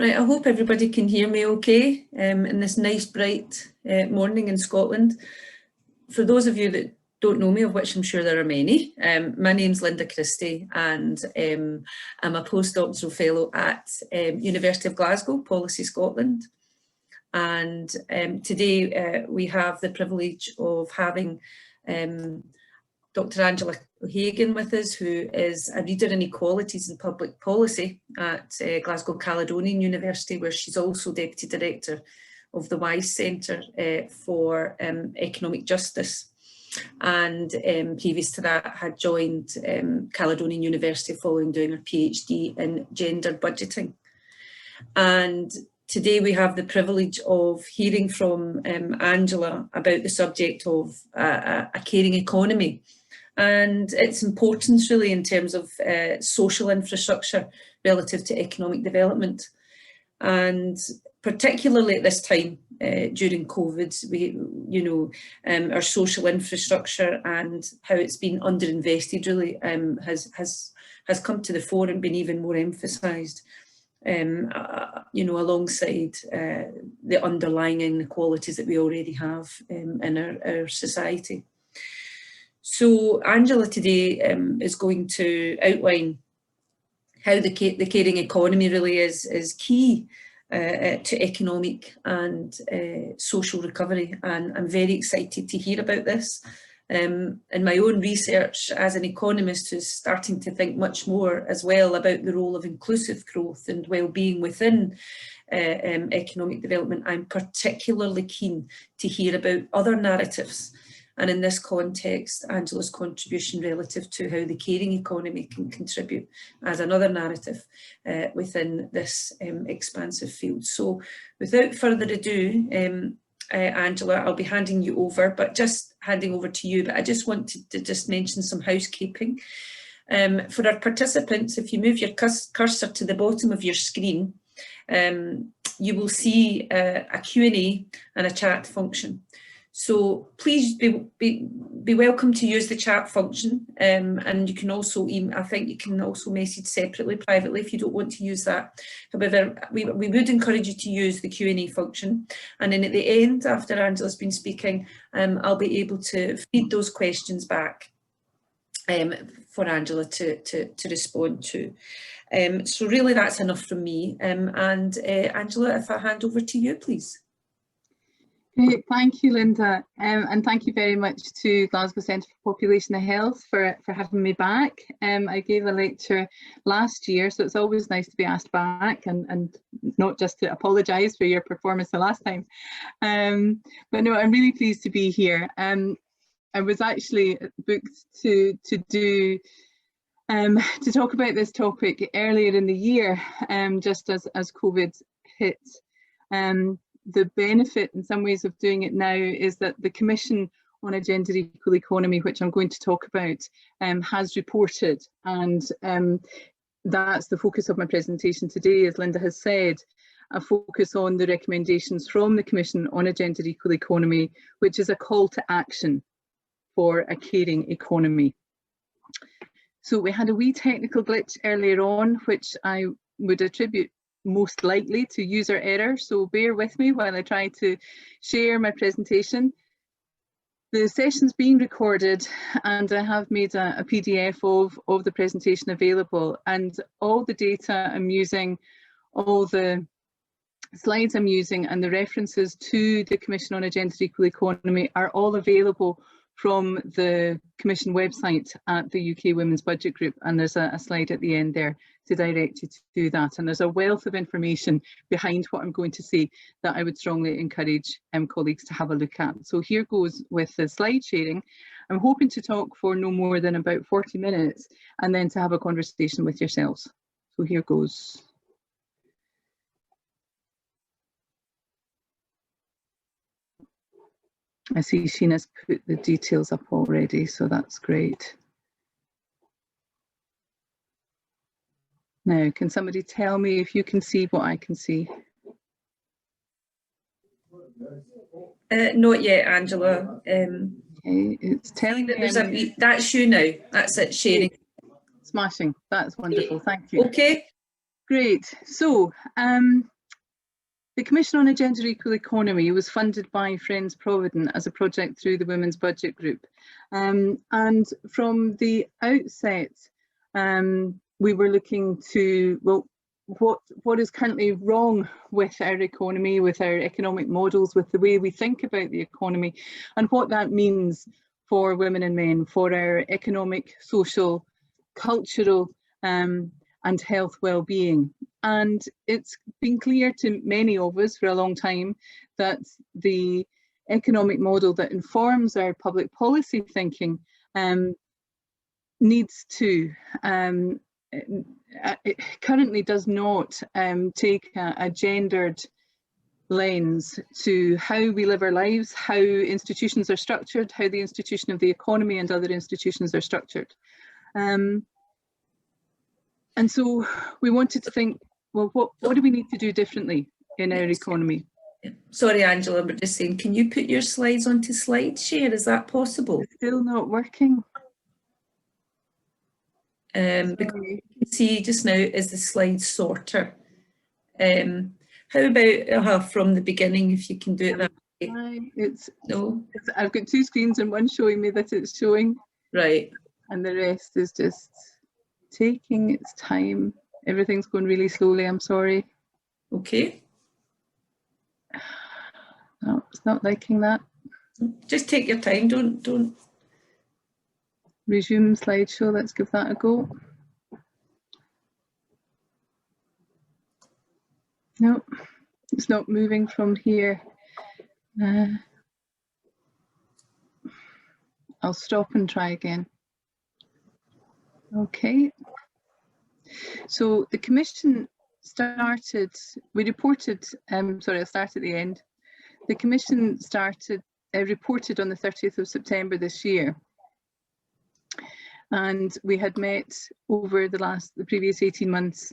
Right, I hope everybody can hear me okay in this nice bright morning in Scotland. For those of you that don't know me, of which I'm sure there are many, my name's Linda Christie and I'm a postdoctoral fellow at University of Glasgow, Policy Scotland. And today we have the privilege of having Dr. Angela O'Hagan with us, who is a reader in Equalities and Public Policy at Glasgow Caledonian University, where she's also Deputy Director of the WISE Centre for Economic Justice. And previous to that had joined Caledonian University following doing her PhD in gender budgeting. And today we have the privilege of hearing from Angela about the subject of a caring economy and its importance really in terms of social infrastructure relative to economic development. And particularly at this time during COVID, our social infrastructure and how it's been underinvested really has come to the fore and been even more emphasised. Alongside the underlying inequalities that we already have in our society. So Angela today is going to outline how the caring economy really is key to economic and social recovery, and I'm very excited to hear about this. In my own research as an economist who's starting to think much more as well about the role of inclusive growth and well-being within economic development, I'm particularly keen to hear about other narratives. And in this context, Angela's contribution relative to how the caring economy can contribute as another narrative within this expansive field. So without further ado, Angela, I'll be handing you over, but just handing over to you. But I just wanted to just mention some housekeeping. For our participants, if you move your cursor to the bottom of your screen, you will see a Q&A and a chat function. So please be welcome to use the chat function, and you can also I think you can also message separately, privately, if you don't want to use that. However, we would encourage you to use the Q&A function, and then at the end, after Angela's been speaking, I'll be able to feed those questions back for Angela to respond to. So really that's enough from me, and Angela, if I hand over to you, please. Great, thank you, Linda, and thank you very much to Glasgow Centre for Population and Health for having me back. I gave a lecture last year, so it's always nice to be asked back and not just to apologise for your performance the last time. But no, I'm really pleased to be here. I was actually booked to talk about this topic earlier in the year, just as COVID hit. The benefit in some ways of doing it now is that the Commission on a Gender Equal Economy, which I'm going to talk about, has reported, and that's the focus of my presentation today, as Linda has said, a focus on the recommendations from the Commission on a Gender Equal Economy, which is a call to action for a caring economy. So we had a wee technical glitch earlier on, which I would attribute most likely to user error, so bear with me while I try to share my presentation. The session's being recorded and I have made a PDF of the presentation available, and all the data I'm using, all the slides I'm using and the references to the Commission on a Gender Equal Economy are all available from the Commission website at the UK Women's Budget Group, and there's a slide at the end there to direct you to do that. And there's a wealth of information behind what I'm going to say that I would strongly encourage colleagues to have a look at. So here goes with the slide sharing. I'm hoping to talk for no more than about 40 minutes and then to have a conversation with yourselves. So here goes. I see Sheena's put the details up already, so that's great. Now, can somebody tell me if you can see what I can see? Not yet, Angela. Okay, it's telling that there's that's you now. That's it, sharing. Smashing. That's wonderful. Thank you. Okay. Great. So the Commission on a Gender Equal Economy was funded by Friends Provident as a project through the Women's Budget Group. And from the outset, we were looking to, well, what is currently wrong with our economy, with our economic models, with the way we think about the economy, and what that means for women and men, for our economic, social, cultural and health well-being. And it's been clear to many of us for a long time that the economic model that informs our public policy thinking needs to, it currently does not take a gendered lens to how we live our lives, how institutions are structured, how the institution of the economy and other institutions are structured. And so we wanted to think, well, what do we need to do differently in our economy? Sorry, Angela, but just saying, can you put your slides onto SlideShare? Is that possible? It's still not working. Because you can see just now is the slide sorter. How about from the beginning, if you can do it that way? I've got two screens and one showing me that it's showing. Right. And the rest is just taking its time. Everything's going really slowly, I'm sorry. Okay. No, it's not liking that. Just take your time, don't. Resume slideshow, let's give that a go. No, it's not moving from here. I'll stop and try again. Okay. So the Commission started, we reported, sorry, I'll start at the end. The Commission reported on the 30th of September this year. And we had met over the previous 18 months,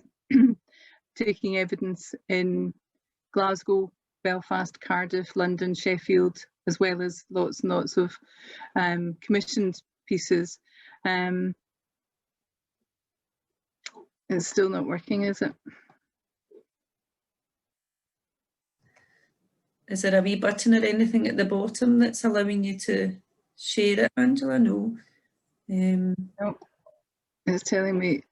taking evidence in Glasgow, Belfast, Cardiff, London, Sheffield, as well as lots and lots of commissioned pieces. It's still not working, is it? Is there a wee button or anything at the bottom that's allowing you to share it, Angela? No. No, it's telling me.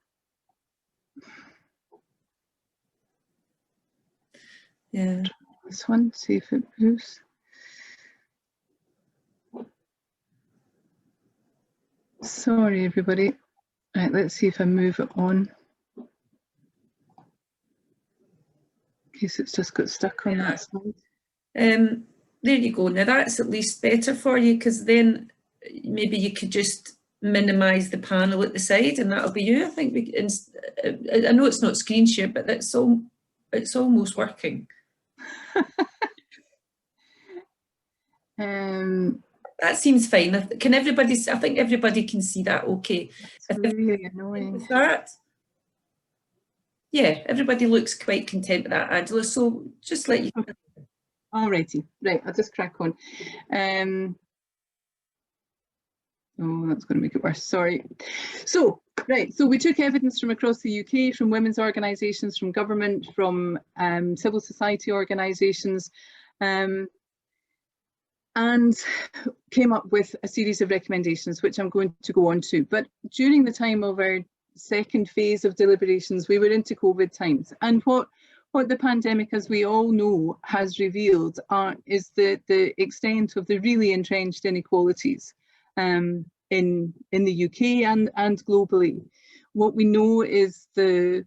Yeah. This one, see if it moves. Sorry, everybody. Right, let's see if I move it on. In case it's just got stuck on that slide. There you go. Now that's at least better for you, because then maybe you could just minimise the panel at the side and that'll be you. I think I know it's not screen share, but it's almost working. That seems fine. Can everybody? I think everybody can see that. Okay. It's really annoying. With that, yeah, everybody looks quite content with that, Angela. So just let you. Alrighty, right. I'll just crack on. Oh, that's going to make it worse. Sorry. So, right. So we took evidence from across the UK, from women's organisations, from government, from civil society organisations, and came up with a series of recommendations, which I'm going to go on to. But during the time of our second phase of deliberations, we were into COVID times. And what the pandemic, as we all know, has revealed is the extent of the really entrenched inequalities in the UK and globally. What we know is the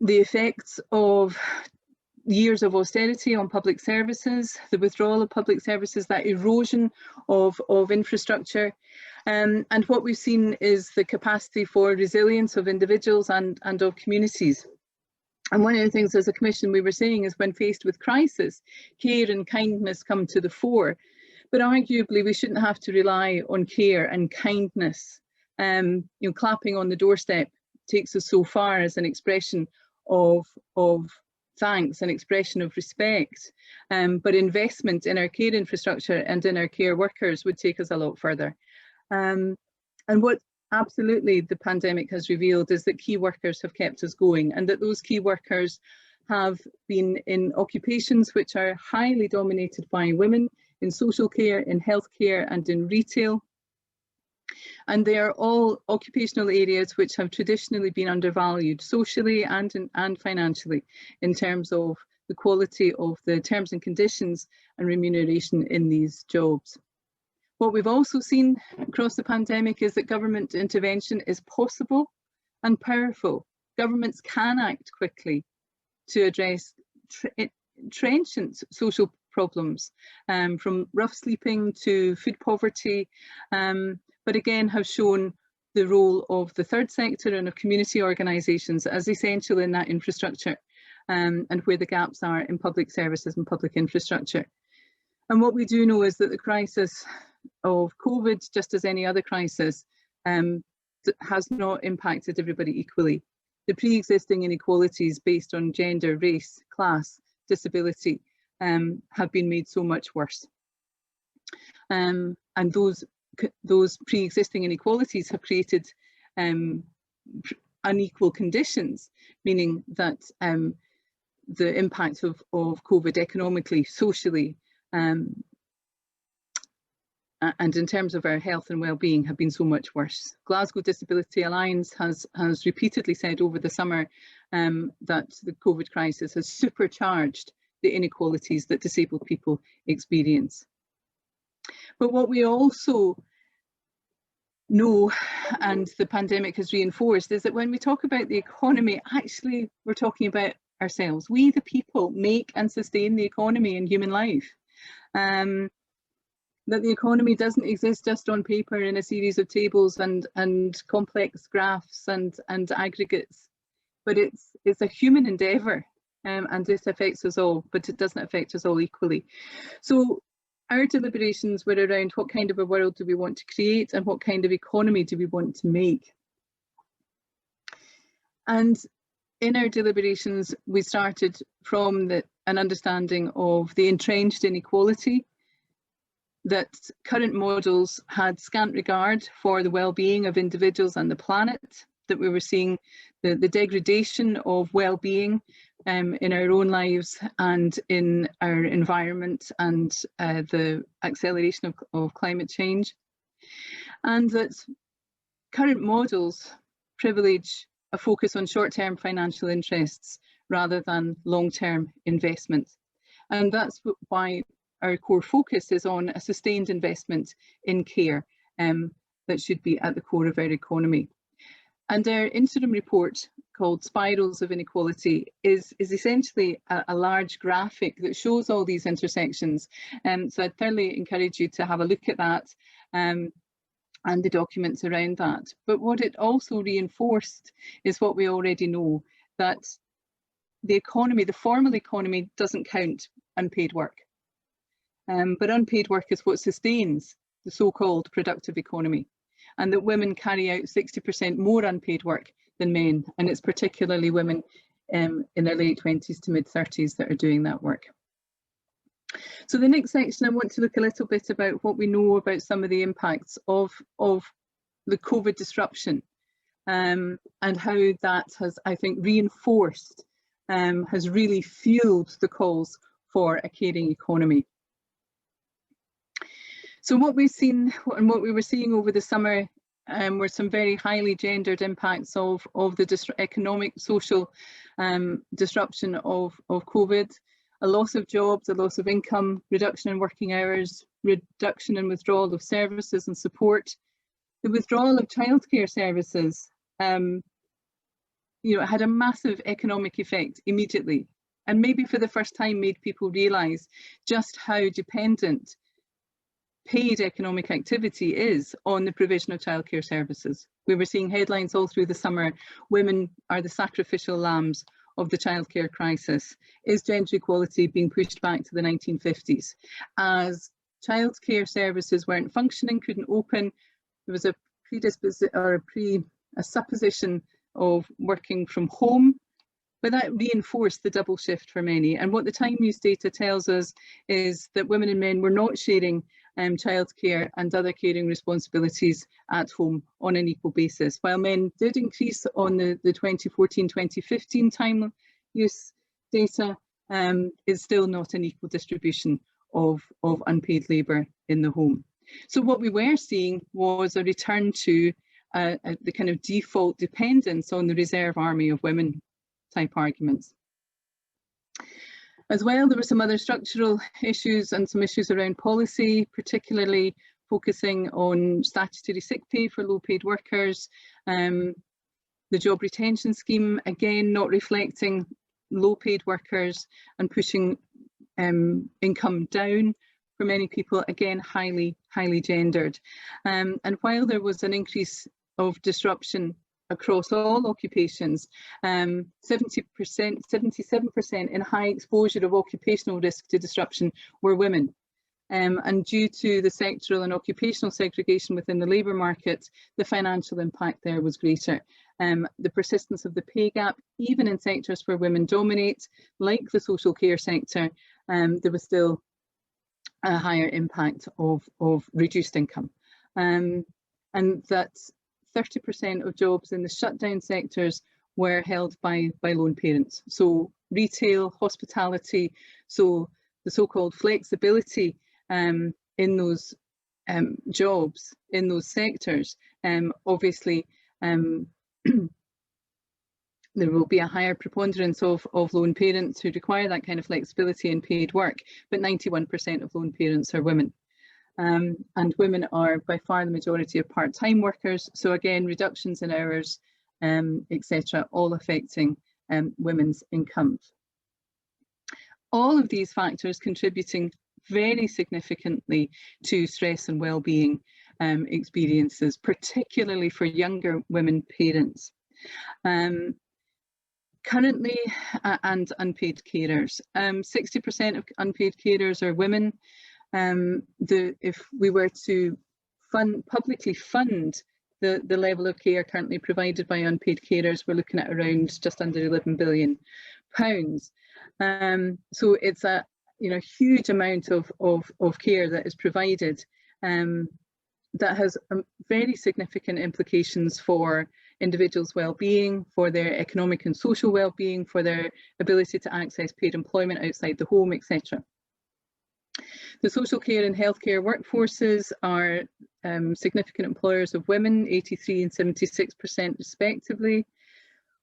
effects of years of austerity on public services, the withdrawal of public services, that erosion of infrastructure, and what we've seen is the capacity for resilience of individuals and of communities. And one of the things as a Commission we were saying is, when faced with crisis, care and kindness come to the fore. But arguably we shouldn't have to rely on care and kindness. You know, clapping on the doorstep takes us so far as an expression of thanks, an expression of respect. But investment in our care infrastructure and in our care workers would take us a lot further. And what absolutely the pandemic has revealed is that key workers have kept us going, and that those key workers have been in occupations which are highly dominated by women, in social care, in healthcare and in retail. And they are all occupational areas which have traditionally been undervalued socially and financially in terms of the quality of the terms and conditions and remuneration in these jobs. What we've also seen across the pandemic is that government intervention is possible and powerful. Governments can act quickly to address trenchant social problems, from rough sleeping to food poverty, but again have shown the role of the third sector and of community organisations as essential in that infrastructure, and where the gaps are in public services and public infrastructure. And what we do know is that the crisis of COVID, just as any other crisis, has not impacted everybody equally. The pre-existing inequalities based on gender, race, class, disability have been made so much worse. And those pre-existing inequalities have created unequal conditions, meaning that the impact of COVID economically, socially, and in terms of our health and well-being have been so much worse. Glasgow Disability Alliance has repeatedly said over the summer that the COVID crisis has supercharged the inequalities that disabled people experience. But what we also know, and the pandemic has reinforced, is that when we talk about the economy, actually we're talking about ourselves. We, the people, make and sustain the economy and human life. That the economy doesn't exist just on paper in a series of tables and complex graphs and aggregates, but it's a human endeavour, and this affects us all, but it doesn't affect us all equally. So our deliberations were around what kind of a world do we want to create and what kind of economy do we want to make. And in our deliberations, we started from an understanding of the entrenched inequality, that current models had scant regard for the well-being of individuals and the planet, that we were seeing the degradation of well-being in our own lives and in our environment, and the acceleration of climate change, and that current models privilege a focus on short-term financial interests rather than long-term investment. And that's why our core focus is on a sustained investment in care that should be at the core of our economy. And our interim report, called Spirals of Inequality, is essentially a large graphic that shows all these intersections. So I'd thoroughly encourage you to have a look at that and the documents around that. But what it also reinforced is what we already know, that the economy, the formal economy, doesn't count unpaid work. But unpaid work is what sustains the so-called productive economy, and that women carry out 60% more unpaid work than men, and it's particularly women in their late 20s to mid-30s that are doing that work. So the next section, I want to look a little bit about what we know about some of the impacts of the COVID disruption, and how that has, I think, reinforced, has really fueled the calls for a caring economy. So what we've seen and what we were seeing over the summer were some very highly gendered impacts of the economic, social disruption of COVID. A loss of jobs, a loss of income, reduction in working hours, reduction in withdrawal of services and support. The withdrawal of childcare services had a massive economic effect immediately, and maybe for the first time made people realise just how dependent paid economic activity is on the provision of childcare services. We were seeing headlines all through the summer: women are the sacrificial lambs of the childcare crisis. Is gender equality being pushed back to the 1950s? As childcare services weren't functioning, couldn't open, there was a supposition of working from home, but that reinforced the double shift for many. And what the Time News data tells us is that women and men were not sharing childcare and other caring responsibilities at home on an equal basis. While men did increase on the 2014-2015 time use data, it's still not an equal distribution of unpaid labour in the home. So what we were seeing was a return to the kind of default dependence on the reserve army of women type arguments. As well, there were some other structural issues and some issues around policy, particularly focusing on statutory sick pay for low paid workers, the job retention scheme, again not reflecting low paid workers and pushing income down for many people, again highly gendered. And while there was an increase of disruption across all occupations, 77% in high exposure of occupational risk to disruption were women. And due to the sectoral and occupational segregation within the labour market, the financial impact there was greater. The persistence of the pay gap, even in sectors where women dominate, like the social care sector, there was still a higher impact of reduced income. And that 30% of jobs in the shutdown sectors were held by lone parents. So retail, hospitality, so the so-called flexibility in those jobs, in those sectors, obviously there will be a higher preponderance of lone parents who require that kind of flexibility in paid work, but 91% of lone parents are women. And women are by far the majority of part-time workers. So again, reductions in hours, etc., all affecting women's incomes. All of these factors contributing very significantly to stress and well-being experiences, particularly for younger women parents. Currently, and unpaid carers. 60% of unpaid carers are women. If we were to publicly fund the level of care currently provided by unpaid carers, we're looking at around just under £11 billion. So it's a huge amount of care that is provided that has very significant implications for individuals' well-being, for their economic and social well-being, for their ability to access paid employment outside the home, etc. The social care and healthcare workforces are significant employers of women, 83% and 76% respectively.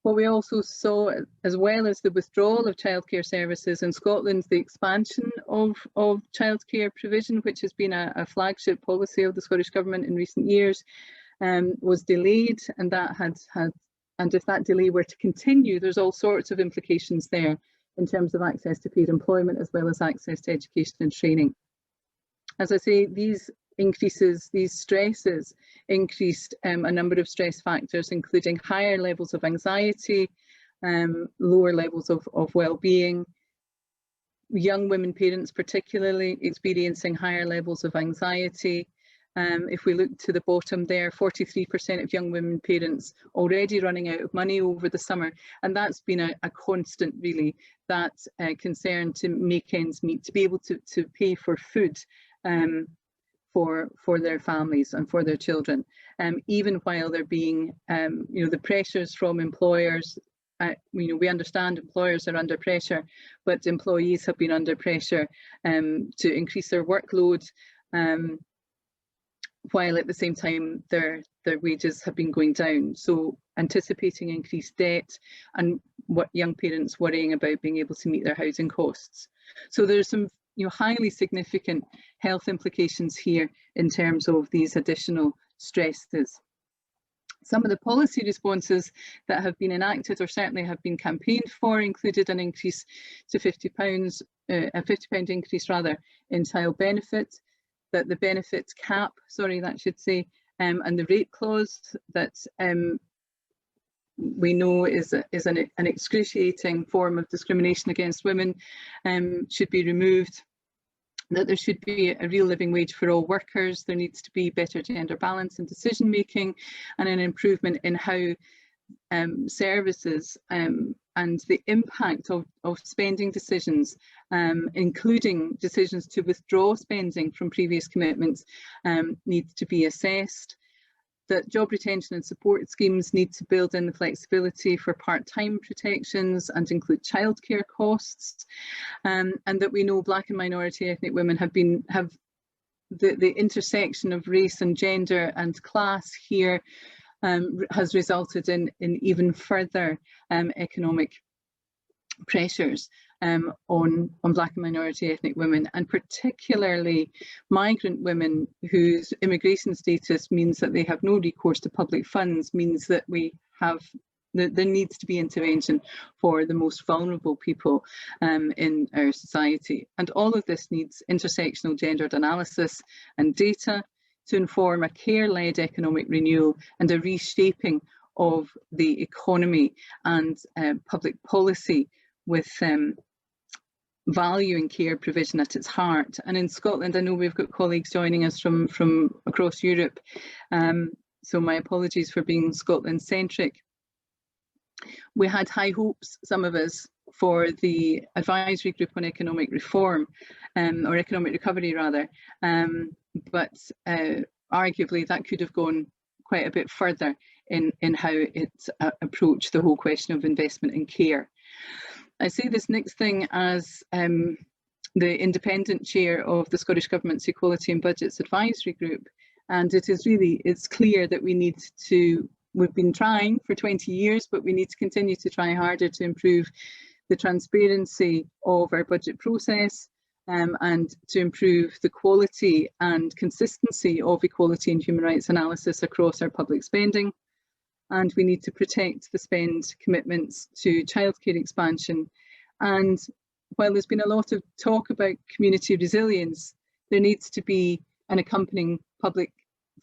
What we also saw, as well as the withdrawal of childcare services in Scotland, the expansion of childcare provision, which has been a flagship policy of the Scottish Government in recent years, was delayed, and if that delay were to continue, there's all sorts of implications there in terms of access to paid employment as well as access to education and training. As I say, these increases, these stresses increased a number of stress factors, including higher levels of anxiety, lower levels of well-being, young women parents particularly experiencing higher levels of anxiety. If we look to the bottom there, 43% of young women parents already running out of money over the summer, and that's been a constant, really, that concern to make ends meet, to be able to pay for food for their families and for their children, even while they're being, the pressures from employers. We understand employers are under pressure, but employees have been under pressure to increase their workload, while at the same time their wages have been going down. So anticipating increased debt, and what young parents worrying about being able to meet their housing costs. So there's some highly significant health implications here in terms of these additional stresses. Some of the policy responses that have been enacted, or certainly have been campaigned for, included an increase to £50, a £50 increase rather, in child benefit, that the benefits cap, and the rate clause that we know is an excruciating form of discrimination against women should be removed, that there should be a real living wage for all workers, there needs to be better gender balance in decision making, and an improvement in how services and the impact of spending decisions, including decisions to withdraw spending from previous commitments, needs to be assessed. That job retention and support schemes need to build in the flexibility for part-time protections and include childcare costs, and that we know Black and minority ethnic women have the intersection of race and gender and class here has resulted in even further economic pressures on Black and minority ethnic women, and particularly migrant women whose immigration status means that they have no recourse to public funds, means that there needs to be intervention for the most vulnerable people in our society. And all of this needs intersectional gendered analysis and data to inform a care-led economic renewal and a reshaping of the economy and public policy with value and care provision at its heart. And in Scotland, I know we've got colleagues joining us from across Europe, so my apologies for being Scotland-centric. We had high hopes, some of us, for the advisory group on economic reform, or economic recovery rather, but arguably that could have gone quite a bit further in how it approached the whole question of investment in care. I say this next thing as the independent chair of the Scottish Government's Equality and Budgets Advisory Group, and it's clear that we've been trying for 20 years, but we need to continue to try harder to improve the transparency of our budget process, and to improve the quality and consistency of equality and human rights analysis across our public spending. And we need to protect the spend commitments to childcare expansion. And while there's been a lot of talk about community resilience, there needs to be an accompanying public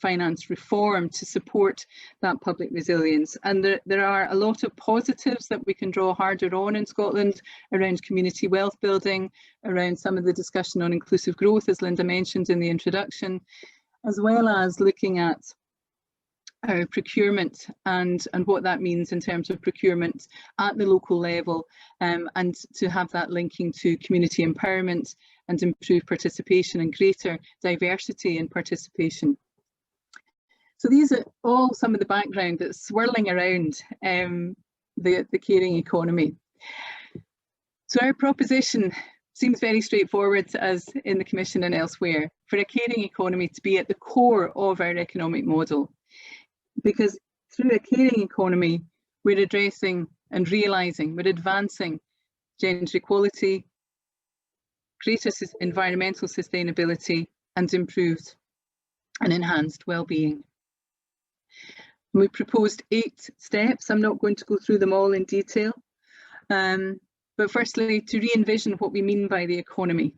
finance reform to support that public resilience. And there are a lot of positives that we can draw harder on in Scotland around community wealth building, around some of the discussion on inclusive growth, as Linda mentioned in the introduction, as well as looking at our procurement and what that means in terms of procurement at the local level, and to have that linking to community empowerment and improved participation and greater diversity in participation. So these are all some of the background that's swirling around the caring economy. So our proposition seems very straightforward, as in the Commission and elsewhere, for a caring economy to be at the core of our economic model. Because through a caring economy, we're addressing and realising, we're advancing gender equality, greater environmental sustainability, and improved and enhanced well-being. We proposed 8 steps. I'm not going to go through them all in detail, but firstly, to re-envision what we mean by the economy,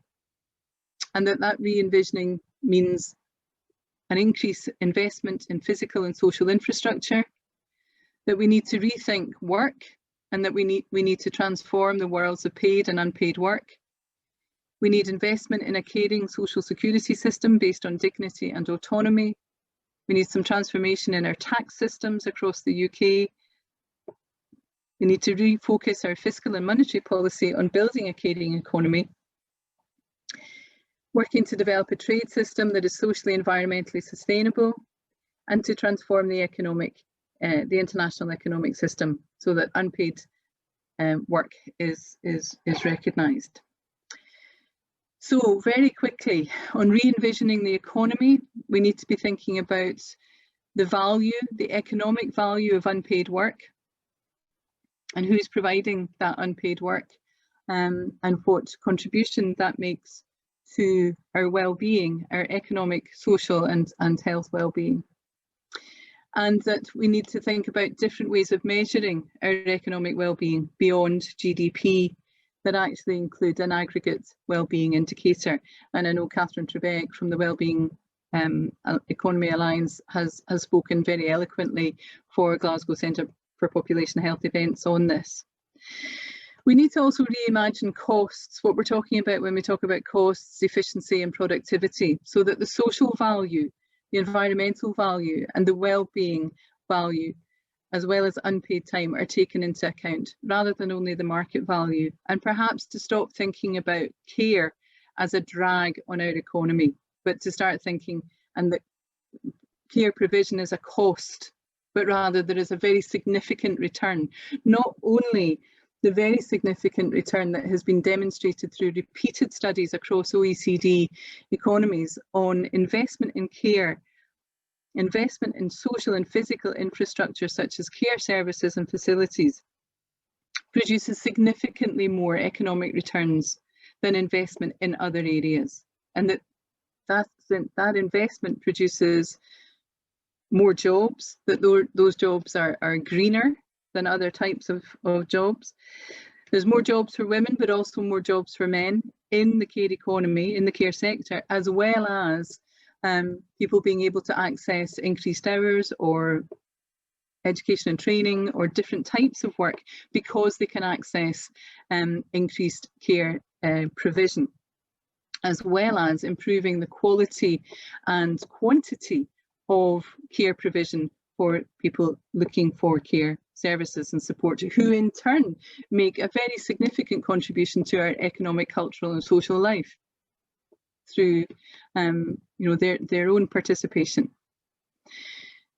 and that re-envisioning means an increased investment in physical and social infrastructure, that we need to rethink work, and that we need to transform the worlds of paid and unpaid work. We need investment in a caring social security system based on dignity and autonomy. We need some transformation in our tax systems across the UK. We need to refocus our fiscal and monetary policy on building a caring economy, working to develop a trade system that is socially and environmentally sustainable, and to transform the international economic system so that unpaid work is recognised. So very quickly, on re-envisioning the economy, we need to be thinking about the value, the economic value of unpaid work, and who's providing that unpaid work, and what contribution that makes to our well-being, our economic, social and health well-being. And that we need to think about different ways of measuring our economic well-being beyond GDP, that actually include an aggregate wellbeing indicator. And I know Catherine Trebeck from the Wellbeing Economy Alliance has spoken very eloquently for Glasgow Centre for Population Health events on this. We need to also reimagine costs, what we're talking about when we talk about costs, efficiency and productivity, so that the social value, the environmental value and the wellbeing value as well as unpaid time are taken into account rather than only the market value, and perhaps to stop thinking about care as a drag on our economy, but to start thinking and that care provision is a cost, but rather there is a very significant return, not only the very significant return that has been demonstrated through repeated studies across OECD economies on investment in care, investment in social and physical infrastructure such as care services and facilities produces significantly more economic returns than investment in other areas, and that investment produces more jobs, that those jobs are greener than other types of jobs. There's more jobs for women, but also more jobs for men in the care economy, in the care sector, as well as people being able to access increased hours or education and training or different types of work because they can access increased care provision, as well as improving the quality and quantity of care provision for people looking for care services and support, who in turn make a very significant contribution to our economic, cultural and social life through their own participation.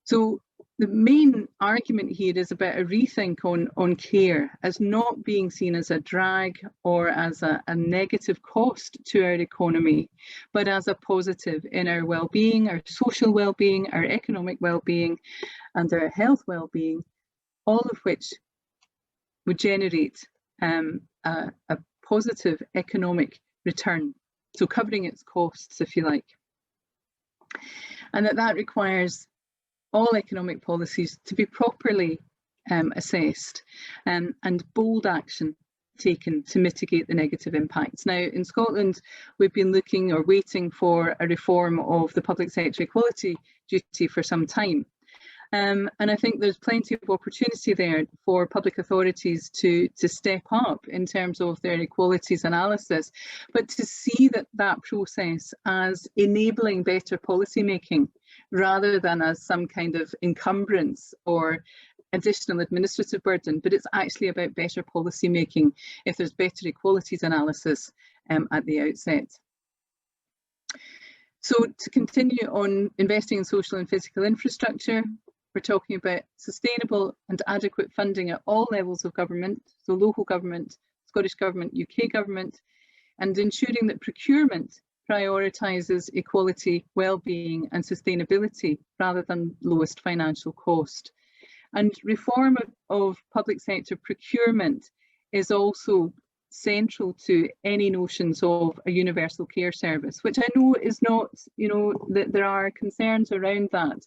So the main argument here is about a rethink on care as not being seen as a drag or as a negative cost to our economy, but as a positive in our well-being, our social well-being, our economic well-being and our health well-being, all of which would generate a positive economic return. So covering its costs, if you like. And that requires all economic policies to be properly assessed and bold action taken to mitigate the negative impacts. Now, in Scotland, we've been looking or waiting for a reform of the public sector equality duty for some time. And I think there's plenty of opportunity there for public authorities to step up in terms of their equalities analysis, but to see that process as enabling better policy making rather than as some kind of encumbrance or additional administrative burden, but it's actually about better policy making if there's better equalities analysis at the outset. So to continue on investing in social and physical infrastructure, we're talking about sustainable and adequate funding at all levels of government, so local government, Scottish Government, UK Government, and ensuring that procurement prioritises equality, well-being and sustainability rather than lowest financial cost. And reform of public sector procurement is also central to any notions of a universal care service, which I know is not, that there are concerns around that.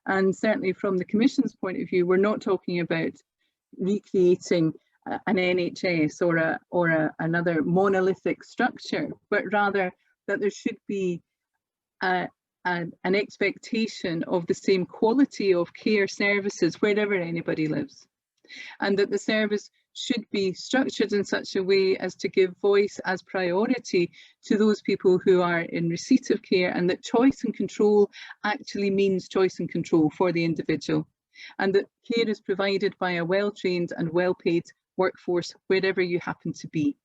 And certainly from the Commission's point of view, we're not talking about recreating an NHS or another monolithic structure, but rather that there should be an expectation of the same quality of care services wherever anybody lives, and that the service should be structured in such a way as to give voice as priority to those people who are in receipt of care, and that choice and control actually means choice and control for the individual, and that care is provided by a well-trained and well-paid workforce wherever you happen to be.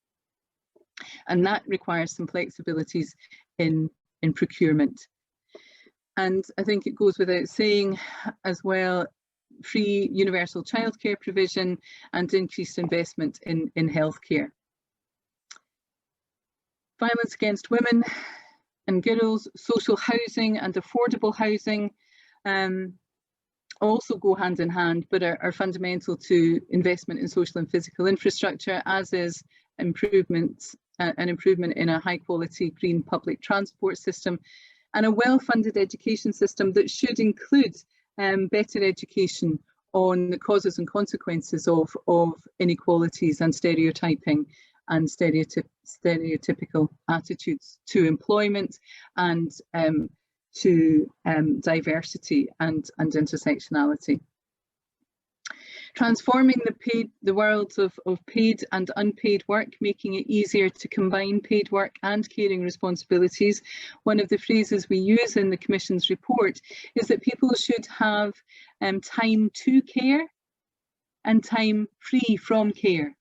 And that requires some flexibilities in procurement. And I think it goes without saying as well, free universal childcare provision and increased investment in healthcare. Violence against women and girls, social housing and affordable housing also go hand in hand, but are fundamental to investment in social and physical infrastructure, as is an improvement in a high quality green public transport system and a well-funded education system that should include better education on the causes and consequences of inequalities and stereotyping and stereotypical attitudes to employment and to diversity and intersectionality. Transforming the worlds of paid and unpaid work, making it easier to combine paid work and caring responsibilities. One of the phrases we use in the Commission's report is that people should have time to care and time free from care.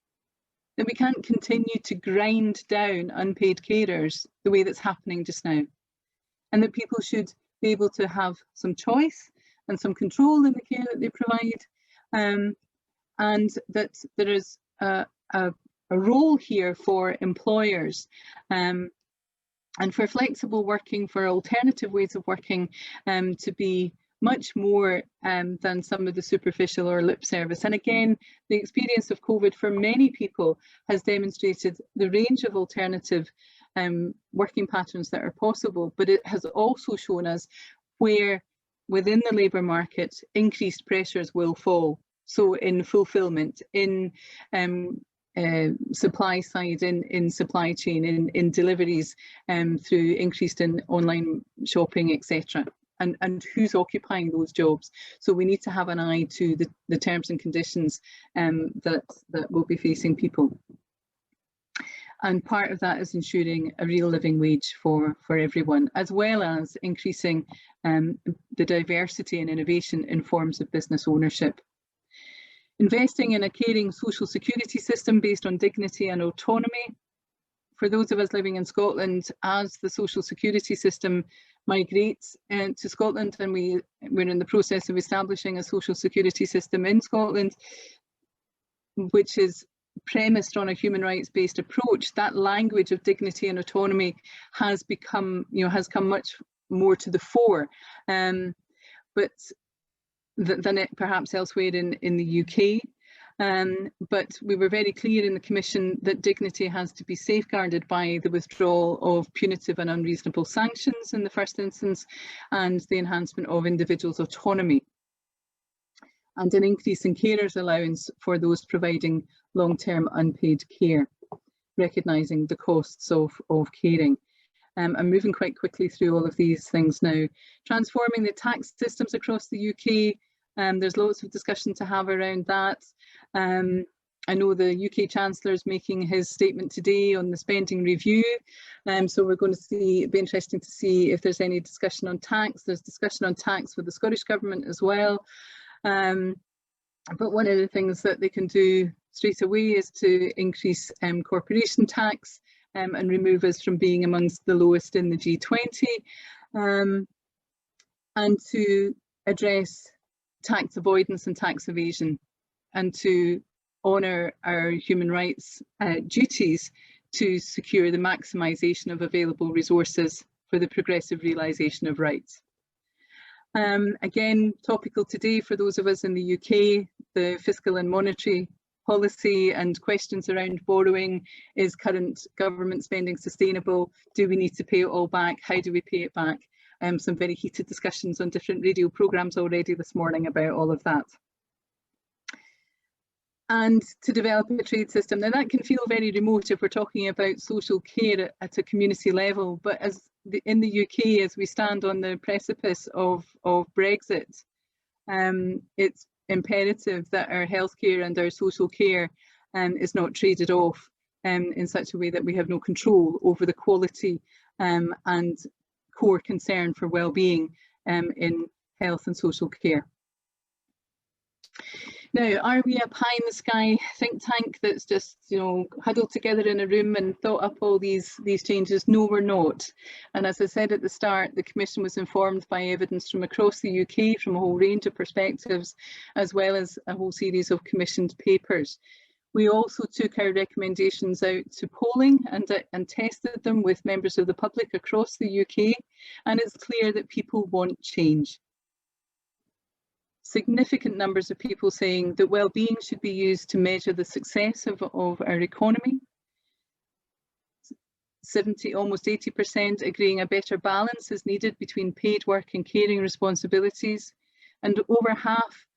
That we can't continue to grind down unpaid carers the way that's happening just now. And that people should be able to have some choice and some control in the care that they provide, and that there is a role here for employers and for flexible working, for alternative ways of working, to be much more than some of the superficial or lip service. And again, the experience of COVID for many people has demonstrated the range of alternative working patterns that are possible, but it has also shown us where within the labour market increased pressures will fall. So in fulfilment, in supply side, in supply chain, in deliveries, through increased in online shopping, etc. And who's occupying those jobs. So we need to have an eye to the terms and conditions that will be facing people. And part of that is ensuring a real living wage for everyone, as well as increasing the diversity and innovation in forms of business ownership. Investing in a caring social security system based on dignity and autonomy. For those of us living in Scotland, as the social security system migrates to Scotland, and we're in the process of establishing a social security system in Scotland, which is premised on a human rights based approach, that language of dignity and autonomy has become, has come much more to the fore, but than it perhaps elsewhere in the UK. But we were very clear in the Commission that dignity has to be safeguarded by the withdrawal of punitive and unreasonable sanctions in the first instance, and the enhancement of individuals' autonomy, and an increase in carers allowance for those providing long-term unpaid care, recognising the costs of caring. I'm moving quite quickly through all of these things now. Transforming the tax systems across the UK. There's lots of discussion to have around that. I know the UK Chancellor is making his statement today on the spending review, so we're going to see, it'd be interesting to see if there's any discussion on tax. There's discussion on tax with the Scottish Government as well. But one of the things that they can do straight away is to increase corporation tax and remove us from being amongst the lowest in the G20, and to address tax avoidance and tax evasion, and to honour our human rights duties to secure the maximisation of available resources for the progressive realisation of rights. Again, topical today for those of us in the UK, the fiscal and monetary policy and questions around borrowing. Is current government spending sustainable? Do we need to pay it all back? How do we pay it back? Some very heated discussions on different radio programmes already this morning about all of that. And to develop a trade system. Now that can feel very remote if we're talking about social care at a community level, but in the UK, as we stand on the precipice of Brexit, it's imperative that our healthcare and our social care is not traded off in such a way that we have no control over the quality and core concern for well-being in health and social care. Now, are we a pie in the sky think tank that's just, huddled together in a room and thought up all these changes? No, we're not. And as I said at the start, the Commission was informed by evidence from across the UK, from a whole range of perspectives, as well as a whole series of commissioned papers. We also took our recommendations out to polling and tested them with members of the public across the UK, and it's clear that people want change. Significant numbers of people saying that well-being should be used to measure the success of our economy. Almost 80% agreeing a better balance is needed between paid work and caring responsibilities, and over half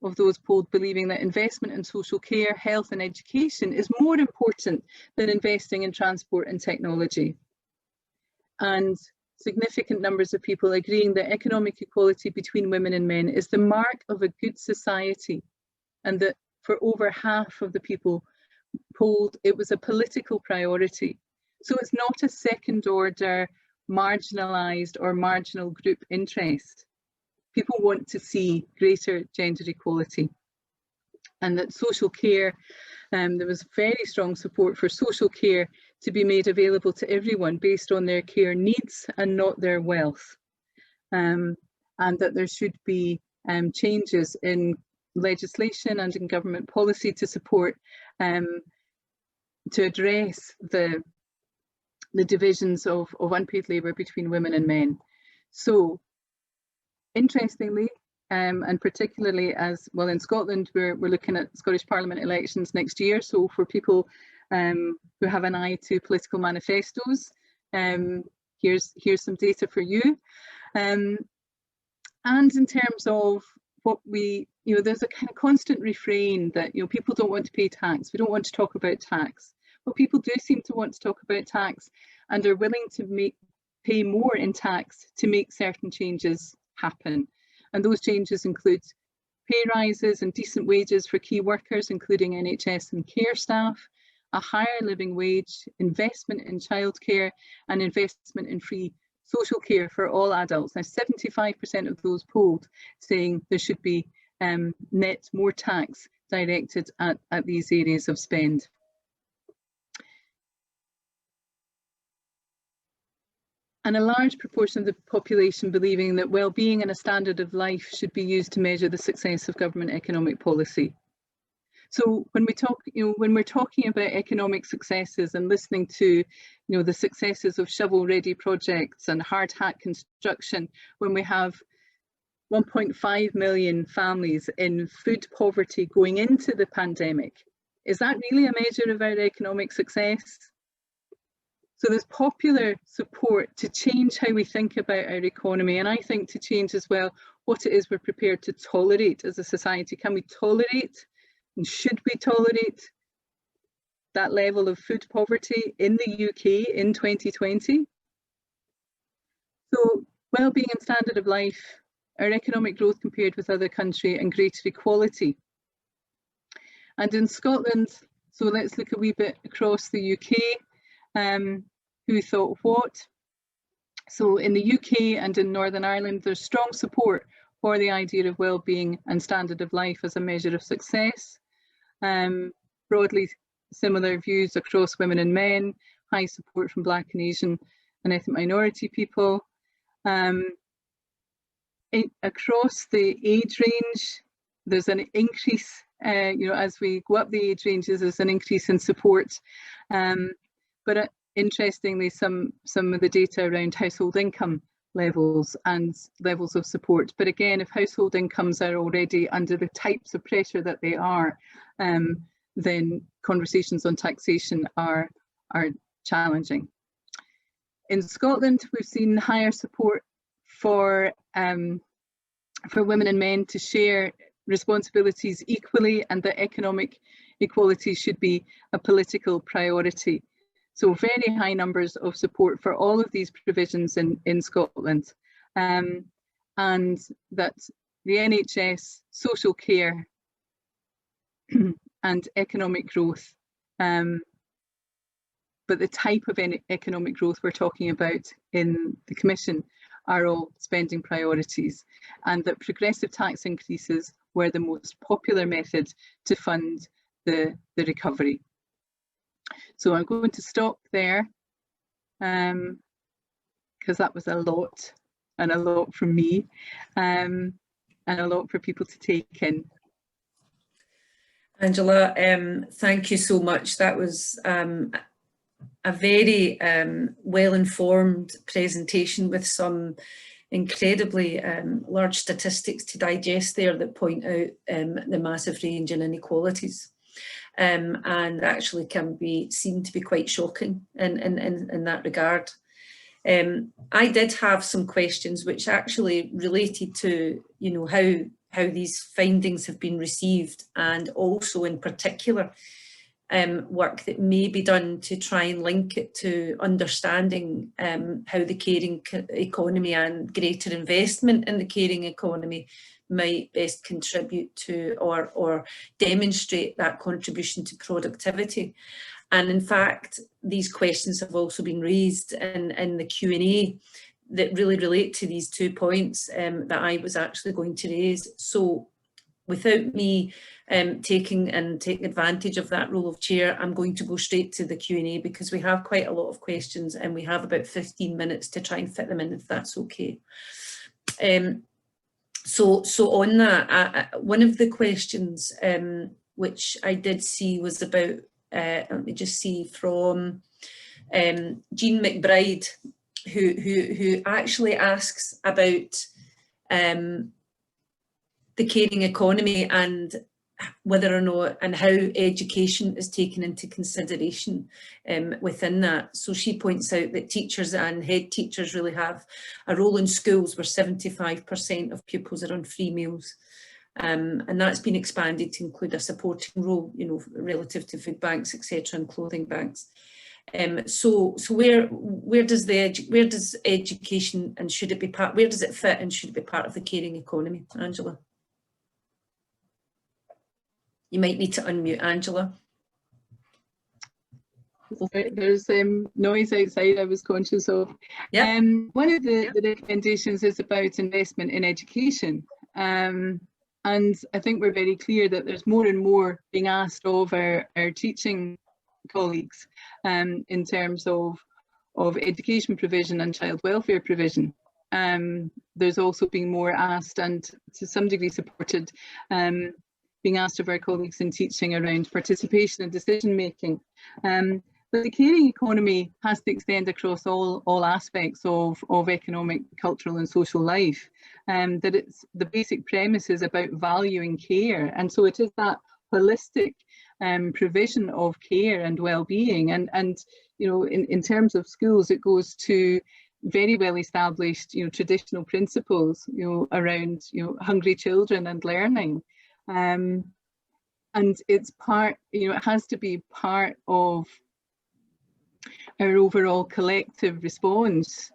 of those polled believing that investment in social care, health and education is more important than investing in transport and technology. And significant numbers of people agreeing that economic equality between women and men is the mark of a good society, and that for over half of the people polled, it was a political priority. So it's not a second order, marginalised or marginal group interest. People want to see greater gender equality. and that social care, there was very strong support for social care to be made available to everyone based on their care needs and not their wealth, and that there should be changes in legislation and in government policy to support, to address the divisions of unpaid labour between women and men. So interestingly, and particularly as well in Scotland, we're looking at Scottish Parliament elections next year. So for people who have an eye to political manifestos, here's some data for you. And in terms of what we, there's a kind of constant refrain that, people don't want to pay tax. We don't want to talk about tax. But people do seem to want to talk about tax and are willing to pay more in tax to make certain changes happen. And those changes include pay rises and decent wages for key workers, including NHS and care staff, a higher living wage, investment in childcare, and investment in free social care for all adults. Now, 75% of those polled saying there should be net more tax directed at these areas of spend. And a large proportion of the population believing that well-being and a standard of life should be used to measure the success of government economic policy. So when we talk, when we're talking about economic successes and listening to, the successes of shovel-ready projects and hard hat construction, when we have 1.5 million families in food poverty going into the pandemic, is that really a measure of our economic success? So there's popular support to change how we think about our economy, and I think to change as well what it is we're prepared to tolerate as a society. Can we tolerate, and should we tolerate, that level of food poverty in the UK in 2020? So well-being and standard of life, our economic growth compared with other countries, and greater equality. And in Scotland, so let's look a wee bit across the UK. Who thought what? So in the UK and in Northern Ireland, there's strong support for the idea of well-being and standard of life as a measure of success. Broadly similar views across women and men, high support from Black and Asian and ethnic minority people. Across the age range, there's an increase, as we go up the age ranges, there's an increase in support. But interestingly, some of the data around household income levels and levels of support. But again, if household incomes are already under the types of pressure that they are, then conversations on taxation are challenging. In Scotland, we've seen higher support for women and men to share responsibilities equally, and that economic equality should be a political priority. So very high numbers of support for all of these provisions in Scotland, and that the NHS, social care and economic growth, but the type of economic growth we're talking about in the Commission are all spending priorities, and that progressive tax increases were the most popular method to fund the recovery. So I'm going to stop there, because that was a lot, and a lot from me, and a lot for people to take in. Angela, thank you so much. That was a very well-informed presentation with some incredibly large statistics to digest there that point out the massive range in inequalities. And actually can be seen to be quite shocking in that regard. I did have some questions which actually related to, how these findings have been received, and also in particular work that may be done to try and link it to understanding how the caring economy and greater investment in the caring economy might best contribute to or demonstrate that contribution to productivity. And in fact, these questions have also been raised in the Q&A that really relate to these 2 points that I was actually going to raise. So without me taking advantage of that role of chair, I'm going to go straight to the Q&A, because we have quite a lot of questions and we have about 15 minutes to try and fit them in, if that's okay. So on that, one of the questions which I did see was about, let me just see, from Jean McBride, who actually asks about the caring economy and whether or not, and how education is taken into consideration within that. So she points out that teachers and head teachers really have a role in schools where 75% of pupils are on free meals. And that's been expanded to include a supporting role, you know, relative to food banks, etc., and clothing banks. So where does education, and should it be part, where does it fit, and should it be part of the caring economy? Angela? You might need to unmute, Angela. There's noise outside I was conscious of. Yeah. One of the recommendations is about investment in education. And I think we're very clear that there's more and more being asked of our teaching colleagues in terms of education provision and child welfare provision. There's also been more asked, and to some degree supported, being asked of our colleagues in teaching around participation and decision making. But the caring economy has to extend across all aspects of economic, cultural and social life. That it's the basic premise is about valuing care, and so it is that holistic provision of care and well-being. And you know, in terms of schools, it goes to very well established, you know, traditional principles, you know, around, you know, hungry children and learning. And it's part, you know, it has to be part of our overall collective response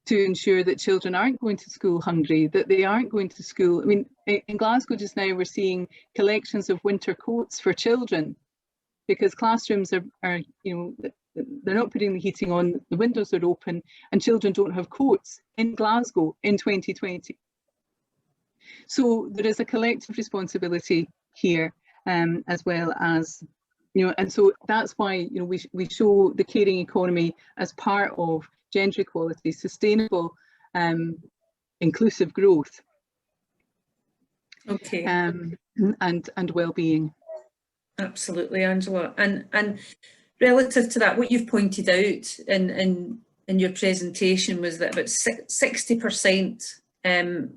to ensure that children aren't going to school hungry, that they aren't going to school. I mean, in Glasgow just now, we're seeing collections of winter coats for children, because classrooms are you know, they're not putting the heating on, the windows are open, and children don't have coats in Glasgow in 2020. So there is a collective responsibility here, as well as, you know, and so that's why, you know, we show the caring economy as part of gender equality, sustainable, inclusive growth, Okay. and well-being. Absolutely, Angela. And relative to that, what you've pointed out in your presentation was that about 60%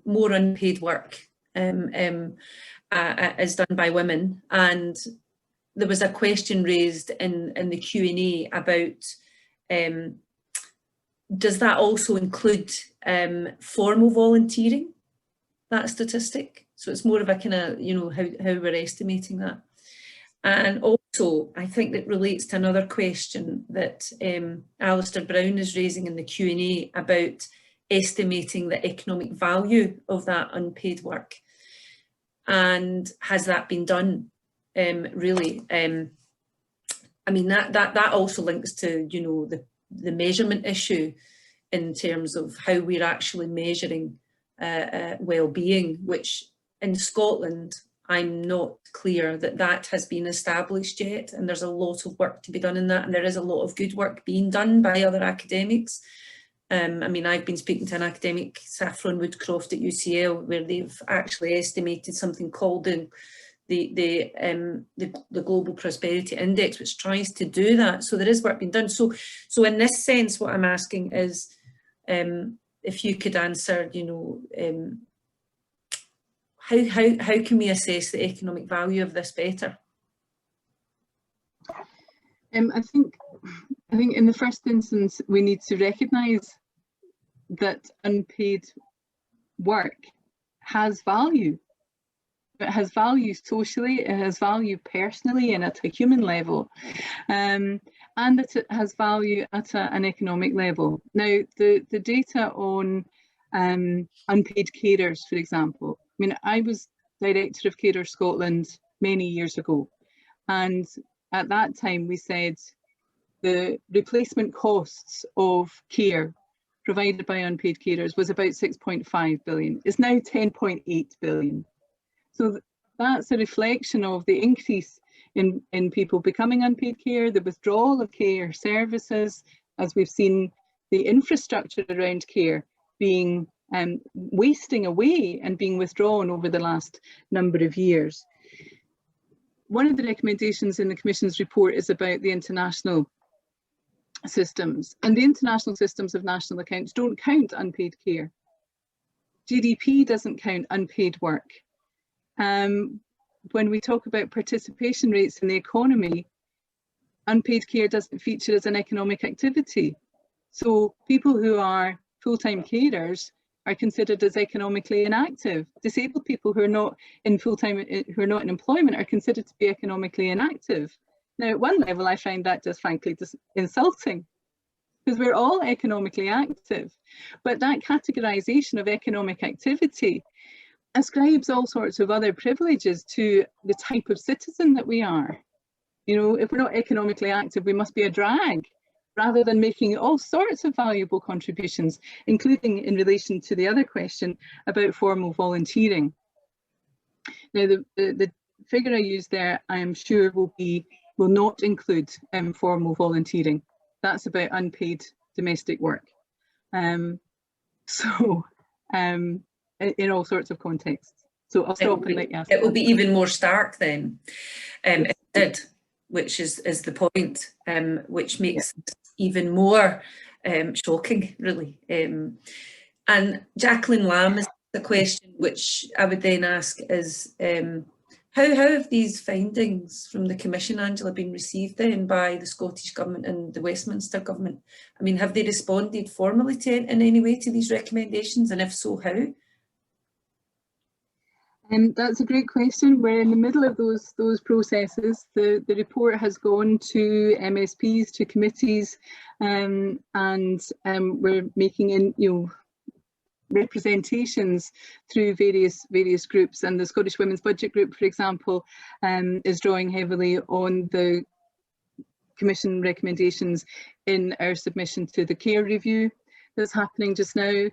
more unpaid work is done by women, and there was a question raised in the Q&A about does that also include formal volunteering, that statistic? So it's more of a kind of, you know, how we're estimating that. And also, I think that relates to another question that Alistair Brown is raising in the Q&A about estimating the economic value of that unpaid work. And has that been done, really? I mean, that also links to, you know, the measurement issue in terms of how we're actually measuring well-being, which in Scotland, I'm not clear that has been established yet, and there's a lot of work to be done in that, and there is a lot of good work being done by other academics. I mean, I've been speaking to an academic, Saffron Woodcroft at UCL, where they've actually estimated something called the Global Prosperity Index, which tries to do that. So there is work being done. So in this sense, what I'm asking is, if you could answer, you know, how can we assess the economic value of this better? I think in the first instance, we need to recognise that unpaid work has value. It has value socially, it has value personally and at a human level, and that it has value at an economic level. Now, the data on unpaid carers, for example, I mean, I was Director of Carers Scotland many years ago, and at that time we said the replacement costs of care provided by unpaid carers was about 6.5 billion. It's now 10.8 billion. So that's a reflection of the increase in people becoming unpaid care, the withdrawal of care services, as we've seen the infrastructure around care being wasting away and being withdrawn over the last number of years. One of the recommendations in the Commission's report is about the international systems, and the international systems of national accounts don't count unpaid care. GDP doesn't count unpaid work. When we talk about participation rates in the economy, unpaid care doesn't feature as an economic activity. So people who are full-time carers are considered as economically inactive. Disabled people who are not in full-time, who are not in employment, are considered to be economically inactive. Now, at one level, I find that just frankly just insulting, because we're all economically active. But that categorization of economic activity ascribes all sorts of other privileges to the type of citizen that we are. You know, if we're not economically active, we must be a drag, rather than making all sorts of valuable contributions, including in relation to the other question about formal volunteering. Now, the figure I used there, I am sure will not include formal volunteering. That's about unpaid domestic work. In all sorts of contexts. So I'll stop and let you ask. It will be even more stark then, instead, which is the point, which makes it even more shocking, really. And Jacqueline Lamb is the question which I would then ask is, how have these findings from the Commission, Angela, been received then by the Scottish Government and the Westminster Government? I mean, have they responded formally in any way to these recommendations, and if so, how? That's a great question. We're in the middle of those processes. The report has gone to MSPs, to committees, and we're making representations through various groups. And the Scottish Women's Budget Group, for example, is drawing heavily on the Commission recommendations in our submission to the care review that's happening just now.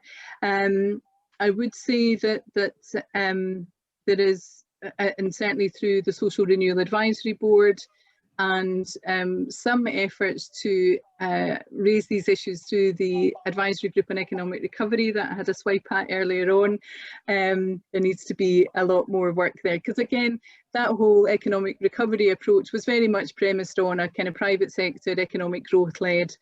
I would say that there is, and certainly through the Social Renewal Advisory Board, and some efforts to raise these issues through the Advisory Group on Economic Recovery that I had a swipe at earlier on. There needs to be a lot more work there, because again, that whole economic recovery approach was very much premised on a kind of private sector economic growth led,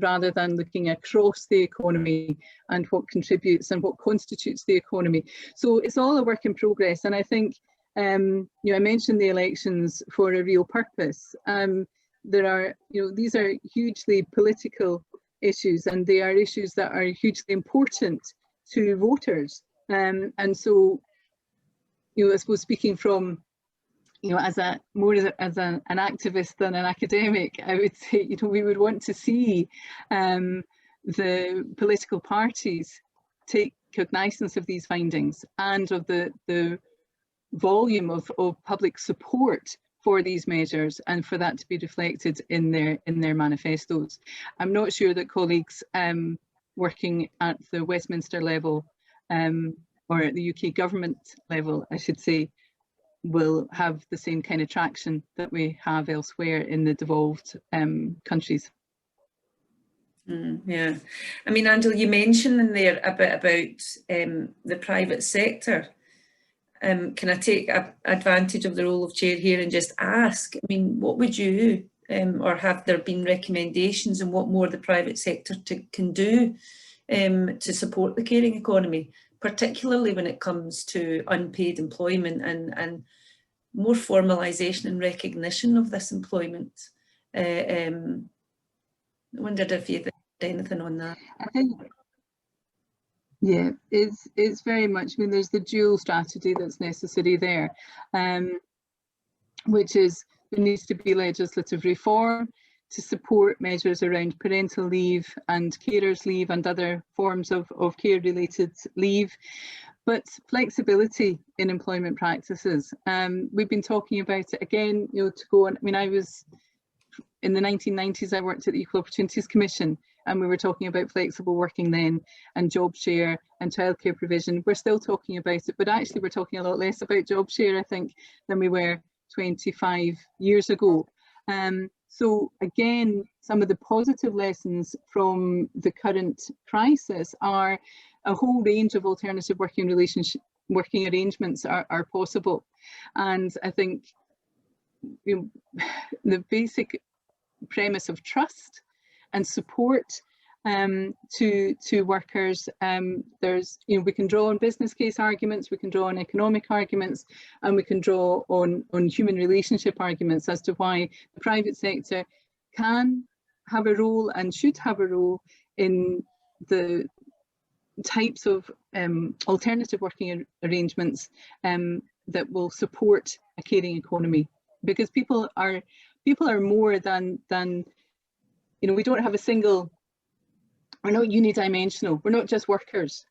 rather than looking across the economy and what contributes and what constitutes the economy. So it's all a work in progress, and I think I mentioned the elections for a real purpose. There are, these are hugely political issues, and they are issues that are hugely important to voters. And so, I suppose speaking from, as an activist than an academic, I would say, we would want to see the political parties take cognizance of these findings and of the volume of public support for these measures, and for that to be reflected in their manifestos. I'm not sure that colleagues working at the Westminster level, or at the UK government level, I should say, will have the same kind of traction that we have elsewhere in the devolved countries. Yeah, I mean, Angela, you mentioned in there a bit about the private sector. Can I take advantage of the role of chair here and just ask, I mean, what would you, or have there been recommendations on what more the private sector can do to support the caring economy, particularly when it comes to unpaid employment and more formalisation and recognition of this employment? I wondered if you had anything on that. I think, yeah, it's very much, I mean, there's the dual strategy that's necessary there, which is there needs to be legislative reform to support measures around parental leave and carers leave and other forms of care related leave, but flexibility in employment practices. We've been talking about it again, to go on. I mean, I was in the 1990s, I worked at the Equal Opportunities Commission, and we were talking about flexible working then, and job share and childcare provision. We're still talking about it, but actually we're talking a lot less about job share, I think, than we were 25 years ago. So again, some of the positive lessons from the current crisis are a whole range of alternative working arrangements are possible. And I think, you know, the basic premise of trust and support to workers, there's, you know, we can draw on business case arguments, we can draw on economic arguments, and we can draw on human relationship arguments as to why the private sector can have a role and should have a role in the types of alternative working arrangements that will support a caring economy, because people are more than you know, we don't have a single, we're not unidimensional, we're not just workers.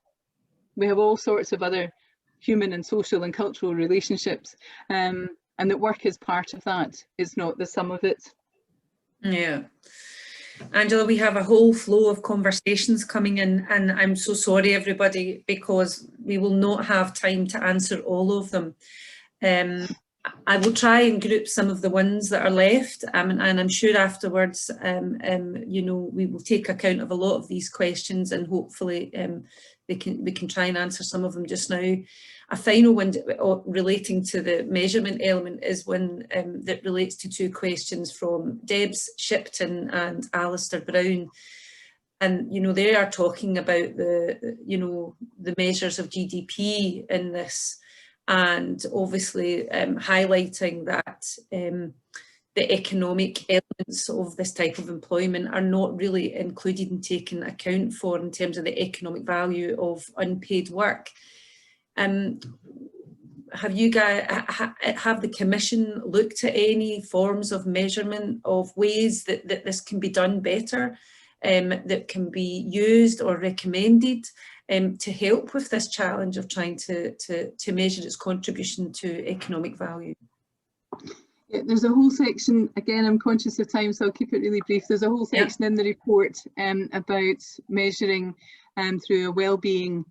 We have all sorts of other human and social and cultural relationships, and that work is part of that. It's not the sum of it. Yeah. Angela, we have a whole flow of conversations coming in, and I'm so sorry everybody, because we will not have time to answer all of them. I will try and group some of the ones that are left, and I'm sure afterwards, you know, we will take account of a lot of these questions, and hopefully we can try and answer some of them just now. A final one relating to the measurement element is one that relates to two questions from Debs Shipton and Alistair Brown. And, you know, they are talking about the, you know, the measures of GDP in this, and obviously highlighting that the economic elements of this type of employment are not really included and taken account for in terms of the economic value of unpaid work. Have you guys, have the Commission looked at any forms of measurement of ways that this can be done better, that can be used or recommended to help with this challenge of trying to measure its contribution to economic value? Yeah, there's a whole section, again, I'm conscious of time, so I'll keep it really brief. There's a whole section in the report about measuring through a wellbeing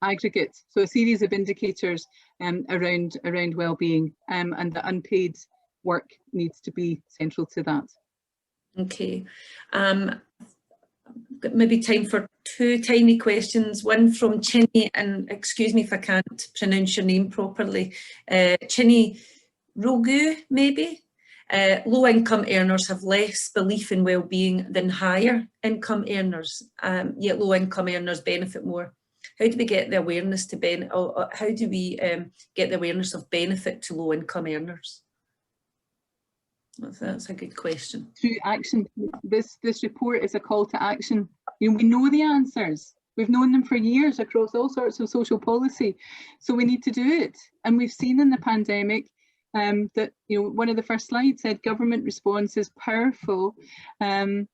aggregate, so a series of indicators around wellbeing, and the unpaid work needs to be central to that. Okay, maybe time for two tiny questions. One from Chinny, and excuse me if I can't pronounce your name properly. Chinny Rogu, maybe. Low income earners have less belief in well-being than higher income earners, yet low income earners benefit more. How do we get the awareness to how do we get the awareness of benefit to low income earners? That's a good question. Through action. This report is a call to action. You know, we know the answers. We've known them for years across all sorts of social policy. So we need to do it. And we've seen in the pandemic that, you know, one of the first slides said government response is powerful and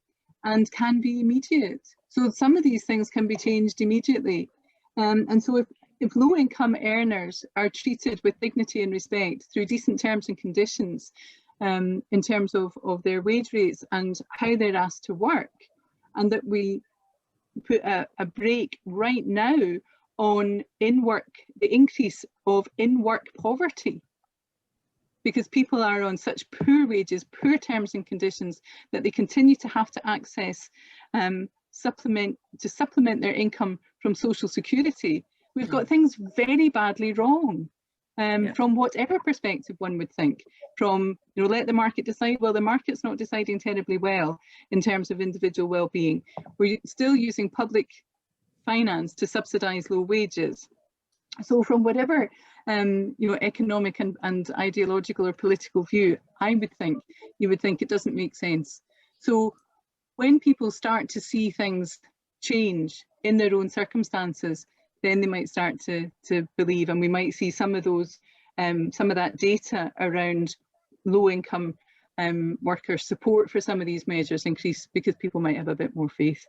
can be immediate. So some of these things can be changed immediately. And so if low income earners are treated with dignity and respect through decent terms and conditions, in terms of their wage rates and how they're asked to work, and that we put a break right now on the increase of in-work poverty, because people are on such poor wages, poor terms and conditions, that they continue to have to access supplement their income from social security. We've got things very badly wrong. From whatever perspective one would think, from, you know, let the market decide. Well, the market's not deciding terribly well in terms of individual well-being. We're still using public finance to subsidise low wages. So from whatever you know, economic and ideological or political view, you would think it doesn't make sense. So when people start to see things change in their own circumstances, then they might start to believe, and we might see some of that data around low income workers' support for some of these measures increase, because people might have a bit more faith.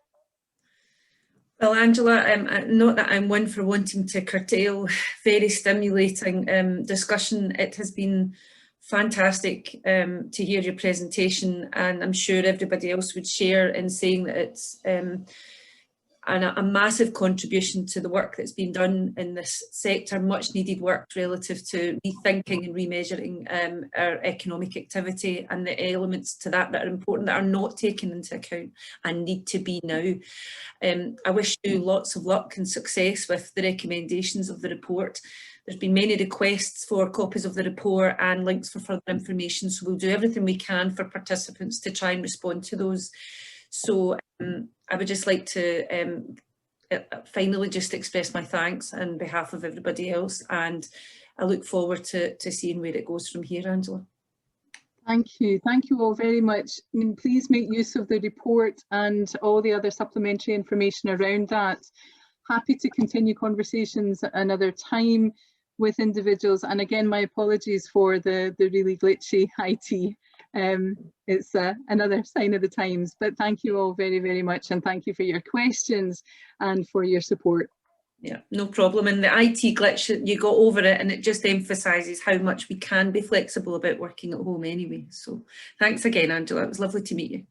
Well, Angela, not that I'm one for wanting to curtail very stimulating discussion. It has been fantastic to hear your presentation, and I'm sure everybody else would share in saying that it's a massive contribution to the work that's been done in this sector, much needed work relative to rethinking and remeasuring our economic activity, and the elements to that that are important that are not taken into account and need to be now. I wish you lots of luck and success with the recommendations of the report. There's been many requests for copies of the report and links for further information, so we'll do everything we can for participants to try and respond to those. So I would just like to finally just express my thanks on behalf of everybody else, and I look forward to seeing where it goes from here, Angela. Thank you all very much. I mean, please make use of the report and all the other supplementary information around that. Happy to continue conversations at another time with individuals, and again my apologies for the really glitchy IT. It's another sign of the times, but thank you all very, very much, and thank you for your questions and for your support. Yeah, no problem. And the IT glitch, you got over it, and it just emphasises how much we can be flexible about working at home anyway. So thanks again, Angela. It was lovely to meet you.